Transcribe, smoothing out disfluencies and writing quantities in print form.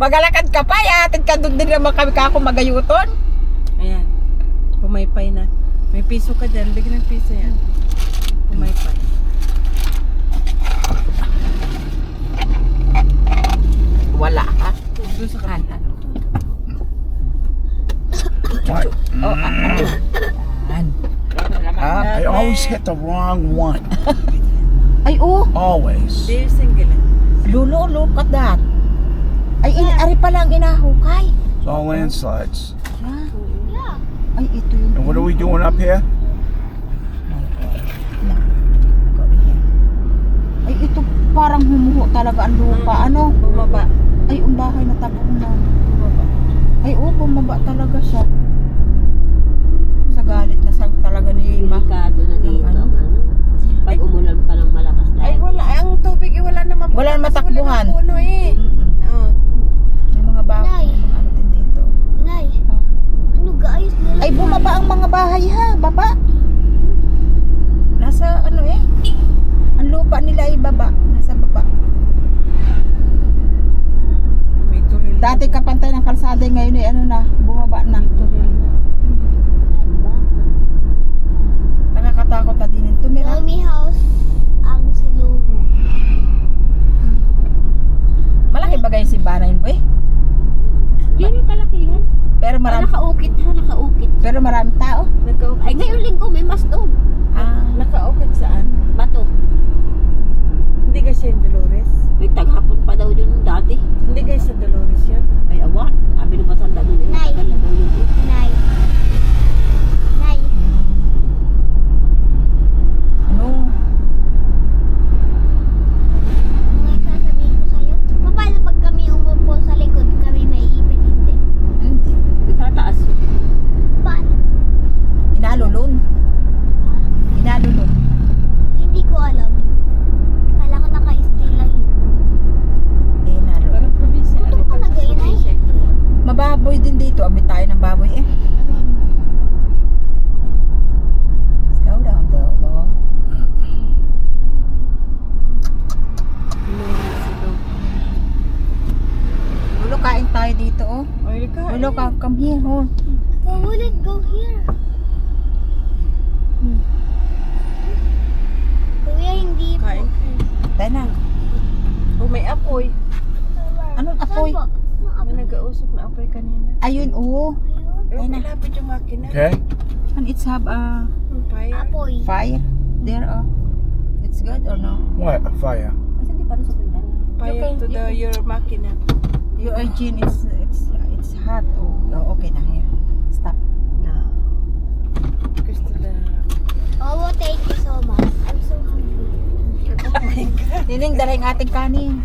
Magalakad ka pa, atid ka doon din naman kami kako magayuton. Ayan. Pumaypay na. May piso ka dyan. Bigyan ng piso yan. Pumaypay. Wala ka. Doon sa kanan. What? Oh, yan. I always hit the wrong one. Ay, oh. Always. They're single. Lulo, look at that. Ay, ari pa lang inahukay. It's all landslides. Ay, ito yung... And what are we doing up here? Ay, ito parang humuho talaga ang lupa. Ano? Bumaba. Ay, ang bahay na tabong na. Bumaba. Ay, oh, bumaba talaga siya. Sa galit na sa talaga ni Ma. Delikado na dito ang ano. Pag umulan pa ng malakas dahil. Ay, wala. Ang tubig, wala na mapuno. Wala na matakbuhan. Wala na puno eh. Oh. May mga bahay, may mga ano din dito. Nay, ano guys? Ay, bumaba ang mga bahay ha, baba. Nasa ano eh. Ang lupa nila ay baba, nasa baba. May turil. Dati kapantay ng kalsada ngayon ay ano na, bumaba na. Turil na. Ano ba? Nakakatakot na din ito, Mira. Lomi house ang siluho. Malaki ba yung simbahan yun, boy? Hindi rin kalakihan. Pero marami, Nakaukit ha, nakaukit. pero maraming tao. Ay, ngayon linggo may masdog. Ah, Nakaukit saan? Bato. Hindi kasi yung Dolores. May taghapon pa daw yun dati. Hindi guys sa Dolores yan. Ay, awan. Sabi ng matanda doon. Nay. Matagal na daw yun. Nay. Nay. ano? Ano nga sasabihin ko sa'yo? Paano pag kami umupo sa likod, kami may ipin hindi? Hindi. Tataas yun. Paano? Inalulun. Inalulun. Hindi ko alam. Kala ko naka-stay lang yun. Inalulun. Parang probinsya. Tutok ka na gayon ay? Mababoy din dito. Abit tayo ng baboy eh. Slow down though. Wow. Lulo, kain tayo dito oh. Oil ka. Lulo, come here oh. But will it go here? Kuya, hindi po. Kain ka. Tayo na. Oh, may apoy. Anong Saan apoy? po? May nag-ausok na apoy kanina. Ayun oh. Pero Ay, na. malapit yung makina. Okay? And it's have a Fire. Apoy. fire there oh. It's good or no? What? A fire? Kasi hindi pa rin sa pindan. Fire to the your makina. Your engine is it's hot oh. Oh, okay na here. Stop. No. Gusto na. Oh, thank you so much. I'm so hungry. Nining, dala yung ating kanin.